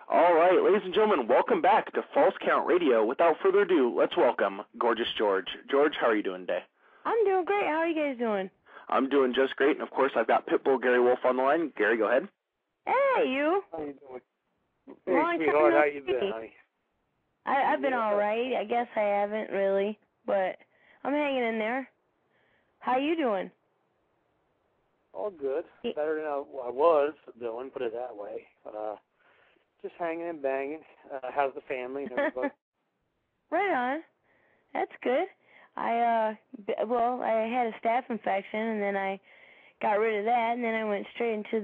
All right, ladies and gentlemen, welcome back to False Count Radio. Without further ado, let's welcome Gorgeous George. George, how are you doing today? I'm doing great. How are you guys doing? I'm doing just great, and of course, I've got Pitbull Gary Wolf on the line. Gary, go ahead. Hey, you. How you doing? Long Hey, sweetheart, time no how you see. been, honey? I've been all right. I guess I haven't really, but I'm hanging in there. How you doing? All good. Better than I was doing, put it that way. Just hanging and banging. How's the family and everybody? Right on. That's good. I had a staph infection, and then I got rid of that, and then I went straight into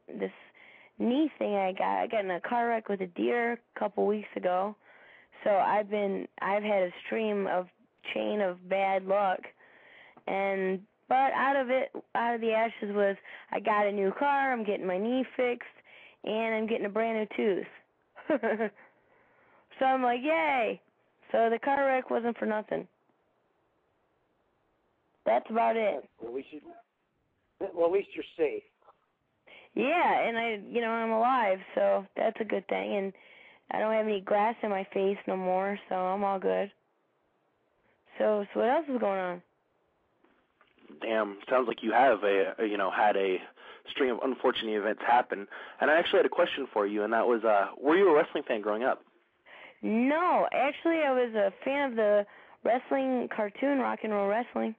this knee thing I got. I got in a car wreck with a deer a couple weeks ago. So I've had a chain of bad luck, but out of the ashes was I got a new car, I'm getting my knee fixed, and I'm getting a brand new tooth. So I'm like, yay! So the car wreck wasn't for nothing. That's about it. Well, at least you're safe. Yeah, and I'm alive, so that's a good thing, and I don't have any glass in my face no more, so I'm all good. So what else is going on? Damn, sounds like you have had a string of unfortunate events happen. And I actually had a question for you, and that was, were you a wrestling fan growing up? No, actually, I was a fan of the wrestling cartoon, Rock and Roll Wrestling.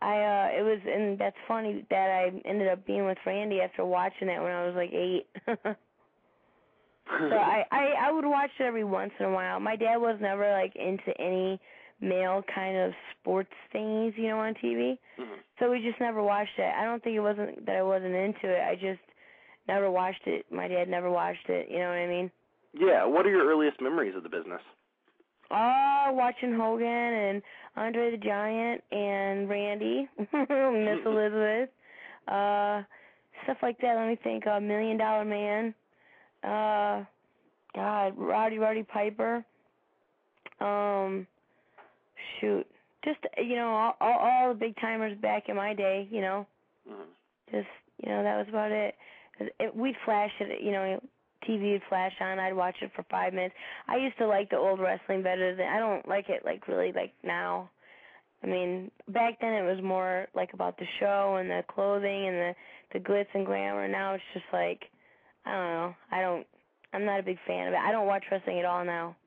And that's funny that I ended up being with Randy after watching that when I was like 8. So I would watch it every once in a while. My dad was never like into any male kind of sports things, on TV. Mm-hmm. So we just never watched it. I don't think it wasn't that I wasn't into it. I just never watched it. My dad never watched it. You know what I mean? Yeah. What are your earliest memories of the business? Watching Hogan and Andre the Giant and Randy, Miss Elizabeth, stuff like that. Let me think. $1 Million Man. Roddy Piper. Just all the big timers back in my day. Mm-hmm. Just that was about it. We'd flash it. TV would flash on. I'd watch it for 5 minutes. I used to like the old wrestling better than I don't like it really like now. I mean, back then it was more like about the show and the clothing and the glitz and glamour. Now it's just like I don't know. I'm not a big fan of it. I don't watch wrestling at all now.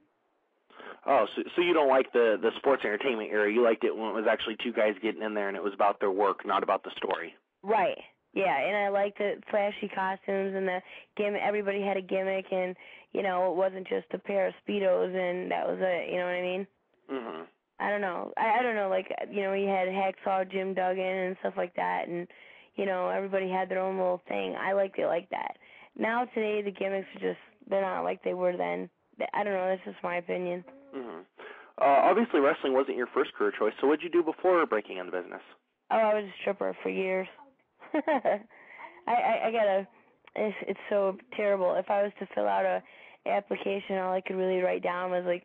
Oh, so you don't like the sports entertainment era. You liked it when it was actually two guys getting in there and it was about their work, not about the story. Right. Yeah, and I liked the flashy costumes and the gimmick. Everybody had a gimmick, and it wasn't just a pair of Speedos and that was it. You know what I mean? Mm-hmm. I don't know. I don't know. Like we had Hacksaw Jim Duggan and stuff like that, and everybody had their own little thing. I liked it like that. Now today the gimmicks are they're not like they were then. I don't know. That's just my opinion. Mm-hmm. Obviously, wrestling wasn't your first career choice. So what did you do before breaking into business? Oh, I was a stripper for years. It's so terrible. If I was to fill out a application, all I could really write down was like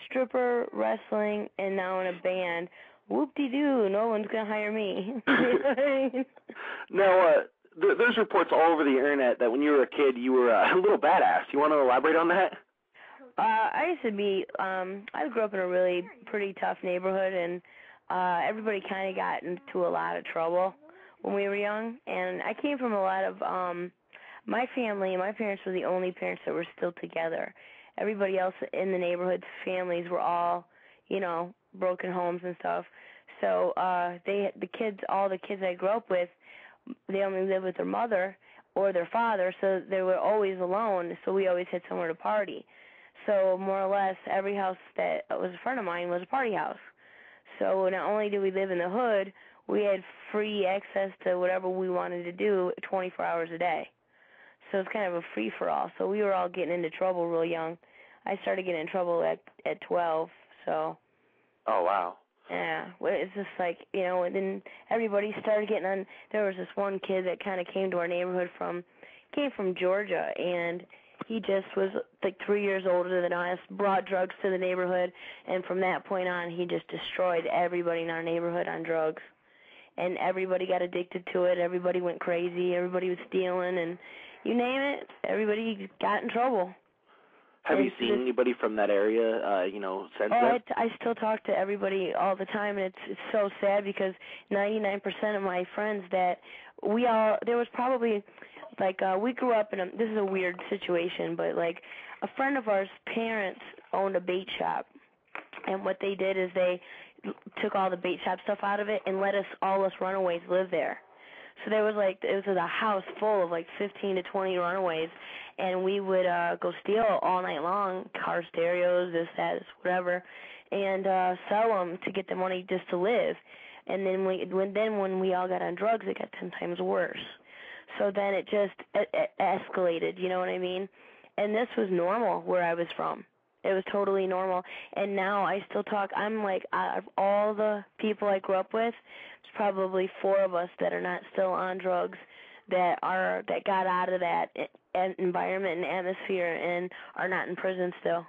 stripper, wrestling, and now in a band. Whoop-de-doo, no one's going to hire me. Now, there's reports all over the internet that when you were a kid, you were a little badass. You want to elaborate on that? I used to be, I grew up in a really pretty tough neighborhood, and everybody kind of got into a lot of trouble when we were young, and I came from a lot of, my parents were the only parents that were still together. Everybody else in the neighborhood's families were all, broken homes and stuff. So, all the kids I grew up with, they only lived with their mother or their father, so they were always alone, so we always had somewhere to party. So, more or less, every house that was a friend of mine was a party house. So, not only did we live in the hood, we had free access to whatever we wanted to do 24 hours a day. So it's kind of a free-for-all. So we were all getting into trouble real young. I started getting in trouble at 12, so. Oh, wow. Yeah, it's just like, and then everybody started getting on. There was this one kid that kind of came to our neighborhood came from Georgia, and he just was like 3 years older than us, brought drugs to the neighborhood, and from that point on, he just destroyed everybody in our neighborhood on drugs. And everybody got addicted to it. Everybody went crazy. Everybody was stealing, and you name it, everybody got in trouble. Have you seen anybody from that area, since then? I still talk to everybody all the time, and it's so sad because 99% of my friends there was probably, we grew up in this is a weird situation, but, a friend of ours' parents owned a bait shop, and what they did is they took all the bait shop stuff out of it and let all us runaways live there. So there was it was a house full of 15 to 20 runaways, and we would go steal all night long, car stereos, this, that, whatever, and sell them to get the money just to live. And then when we all got on drugs, it got 10 times worse. So then it just it escalated, you know what I mean? And this was normal where I was from. It was totally normal. And now I still talk. I'm out of all the people I grew up with, there's probably 4 of us that are not still on drugs, that got out of that environment and atmosphere and are not in prison still.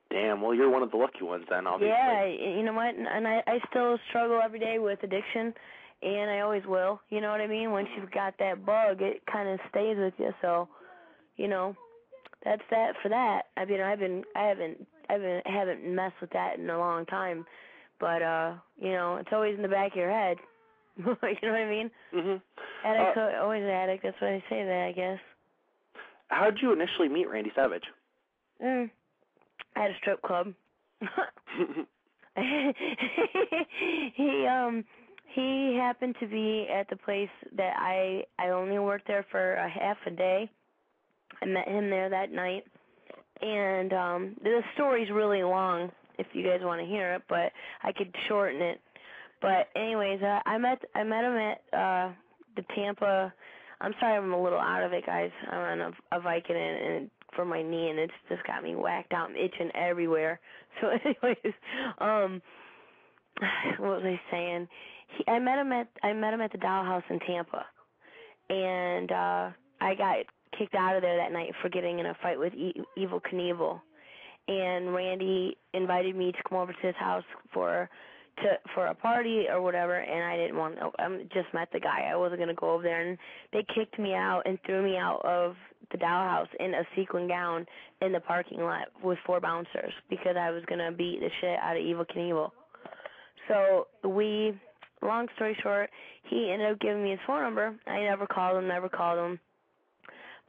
Damn, well, you're one of the lucky ones then, obviously. Yeah, you know what? And I still struggle every day with addiction, and I always will. You know what I mean? Once you've got that bug, it kind of stays with you. So, that's that for that. I mean, I haven't messed with that in a long time, but it's always in the back of your head. You know what I mean? Mhm. Addict, always an addict. That's why I say that, I guess. How did you initially meet Randy Savage? I had a strip club. He happened to be at the place that I only worked there for a half a day. I met him there that night, and the story's really long if you guys want to hear it, but I could shorten it. But anyways, I met him at the Tampa. I'm sorry, I'm a little out of it, guys. I'm on a Vicodin and for my knee, and it's just got me whacked out. I'm itching everywhere. So, anyways, what was I saying? I met him at the Doll House in Tampa, and I got kicked out of there that night for getting in a fight with Evel Knievel. And Randy invited me to come over to his house for a party or whatever, and I didn't want to. I just met the guy. I wasn't going to go over there, and they kicked me out and threw me out of the Doll House in a sequin gown in the parking lot with 4 bouncers because I was going to beat the shit out of Evel Knievel. So long story short, he ended up giving me his phone number. I never called him.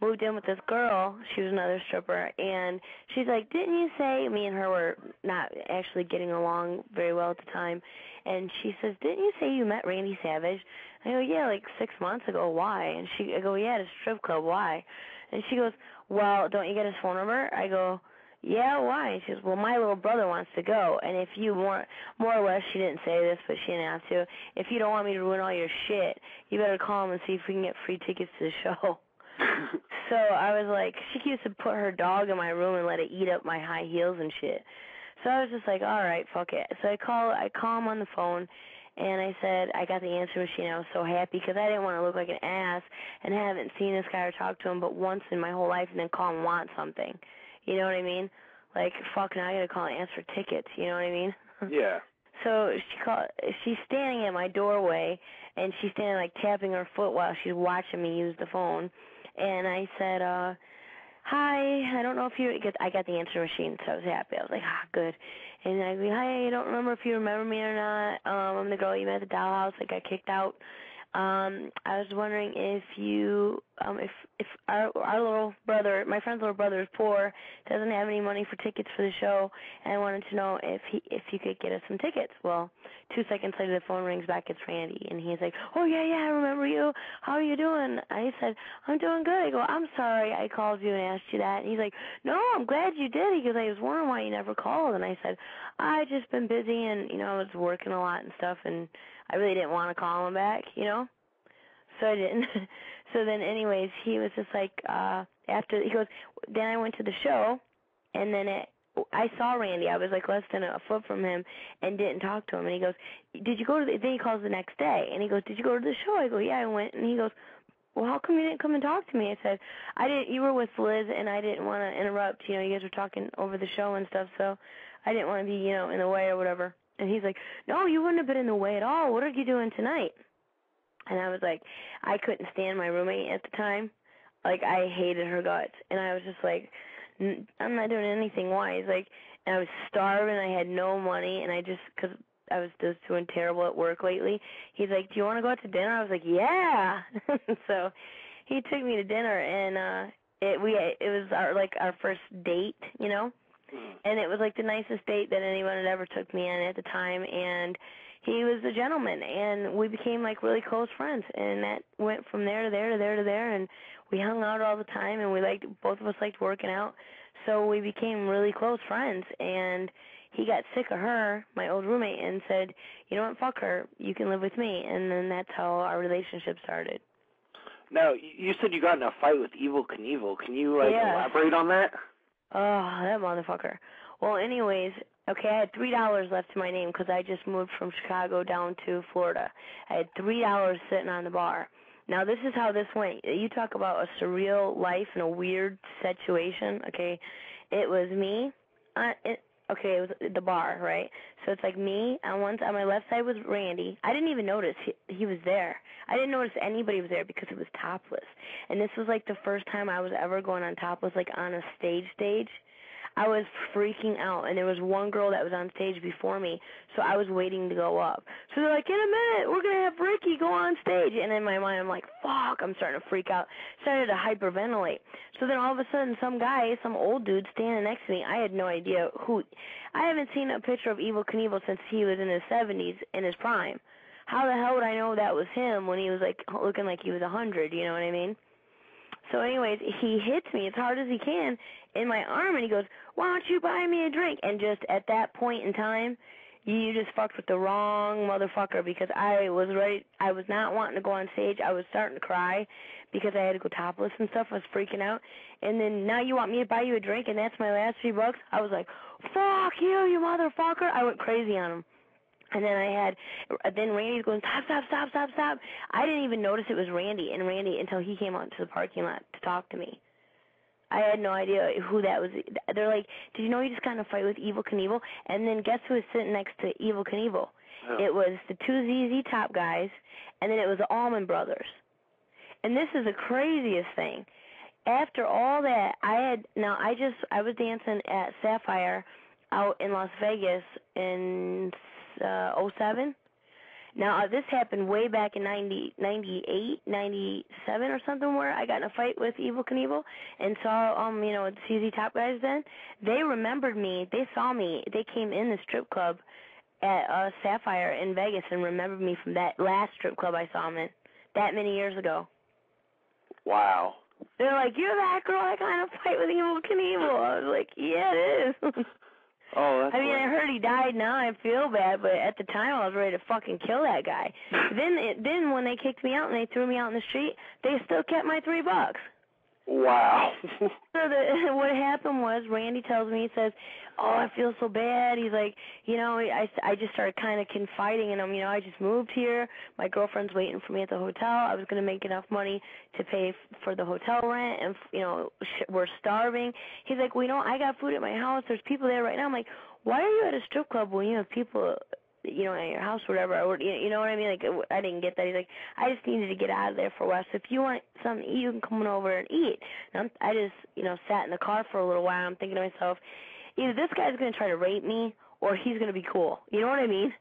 Moved in with this girl. She was another stripper, and she's like, didn't you say, me and her were not actually getting along very well at the time, and she says, didn't you say you met Randy Savage? I go, yeah, 6 months ago. Why? And I go, yeah, at a strip club. Why? And she goes, well, don't you get his phone number? I go, yeah, why? And she goes, well, my little brother wants to go, and if you more or less, she didn't say this, but she didn't have to, if you don't want me to ruin all your shit, you better call him and see if we can get free tickets to the show. So I was like, she used to put her dog in my room and let it eat up my high heels and shit. So I was just like, all right, fuck it. So I call him on the phone, and I said, I got the answer machine. I was so happy because I didn't want to look like an ass and haven't seen this guy or talked to him but once in my whole life and then call him want something. You know what I mean? Fuck, now I got to call and ask for tickets. You know what I mean? Yeah. So she's standing at my doorway, and she's standing tapping her foot while she's watching me use the phone. And I said, hi, I don't know if because I got the answer machine, so I was happy. I was like, good. And I go, hi, I don't remember if you remember me or not. I'm the girl you met at the Doll House that got kicked out. I was wondering if you, if our little brother, my friend's little brother is poor, doesn't have any money for tickets for the show, and I wanted to know if you could get us some tickets. Well, 2 seconds later the phone rings back, it's Randy, and he's like, oh yeah, I remember you. How are you doing? I said, I'm doing good. I go, I'm sorry I called you and asked you that. And he's like, no, I'm glad you did. He goes, I was wondering why you never called. And I said, I just been busy, and I was working a lot and stuff, and I really didn't want to call him back, so I didn't. So then anyways, he was just like, after, he goes, then I went to the show, and then I saw Randy. I was less than a foot from him and didn't talk to him. And he goes, did you go to then he calls the next day, and he goes, did you go to the show? I go, yeah, I went. And he goes, well, how come you didn't come and talk to me? I said, you were with Liz, and I didn't want to interrupt. You guys were talking over the show and stuff, so I didn't want to be, in the way or whatever. And he's like, no, you wouldn't have been in the way at all. What are you doing tonight? And I was like, I couldn't stand my roommate at the time. Like, I hated her guts. And I was just like, I'm not doing anything wise. Like, and I was starving. I had no money. And I just, because I was just doing terrible at work lately, he's like, do you want to go out to dinner? I was like, yeah. So he took me to dinner, and it was our first date, you know? And it was like the nicest date that anyone had ever took me on at the time, and he was a gentleman, and we became like really close friends, and that went from there to there to there to there, and we hung out all the time, and both of us liked working out, so we became really close friends. And he got sick of her, my old roommate, and said, you know what, fuck her, you can live with me. And then that's how our relationship started. Now, you said you got in a fight with Evel Knievel. Can you elaborate on that? Oh, that motherfucker. Well, anyways, okay, I had $3 left to my name because I just moved from Chicago down to Florida. I had $3 sitting on the bar. Now, this is how this went. You talk about a surreal life and a weird situation, okay? It was me. It was the bar, right? So it's like me on my left side was Randy. I didn't even notice he was there. I didn't notice anybody was there because it was topless. And this was like the first time I was ever going on topless, like on a stage. I was freaking out, and there was one girl that was on stage before me, so I was waiting to go up. So they're like, in a minute, we're going to have Ricky go on stage. And in my mind, I'm like, fuck, I'm starting to freak out. Started to hyperventilate. So then all of a sudden, some old dude standing next to me, I had no idea who. I haven't seen a picture of Evel Knievel since he was in his 70s, in his prime. How the hell would I know that was him when he was like looking like he was 100, you know what I mean? So anyways, he hits me as hard as he can in my arm, and he goes, why don't you buy me a drink? And just at that point in time, you just fucked with the wrong motherfucker, because I was ready. I was not wanting to go on stage. I was starting to cry because I had to go topless and stuff. I was freaking out. And then now you want me to buy you a drink, and that's my last $3? I was like, fuck you, you motherfucker. I went crazy on him. And then Randy's going, stop. I didn't even notice it was Randy until he came out to the parking lot to talk to me. I had no idea who that was. They're like, did you know you just got in a fight with Evel Knievel? And then guess who was sitting next to Evel Knievel? Oh. It was the two ZZ Top guys, and then it was the Allman Brothers. And this is the craziest thing. After all that, I was dancing at Sapphire out in Las Vegas in 07. Now, this happened way back in 98, 97 or something, where I got in a fight with Evel Knievel and saw, the CZ Top guys then. They remembered me. They saw me. They came in the strip club at Sapphire in Vegas and remembered me from that last strip club I saw them in that many years ago. Wow. They're like, you're that girl that got in a fight with Evel Knievel. I was like, yeah, it is. Oh, that's I heard he died. Now I feel bad, but at the time I was ready to fucking kill that guy. Then when they kicked me out and they threw me out in the street, they still kept my $3. Wow. So what happened was, Randy tells me, he says, oh, I feel so bad. He's like, I just started kind of confiding in him. I just moved here. My girlfriend's waiting for me at the hotel. I was going to make enough money to pay for the hotel rent, and, we're starving. He's like, well, I got food at my house. There's people there right now. I'm like, why are you at a strip club when you have people, at your house or whatever? Or, you know what I mean? Like, I didn't get that. He's like, I just needed to get out of there for a while. So if you want something to eat, you can come over and eat. And I just, sat in the car for a little while. I'm thinking to myself, either this guy's going to try to rape me or he's going to be cool. You know what I mean?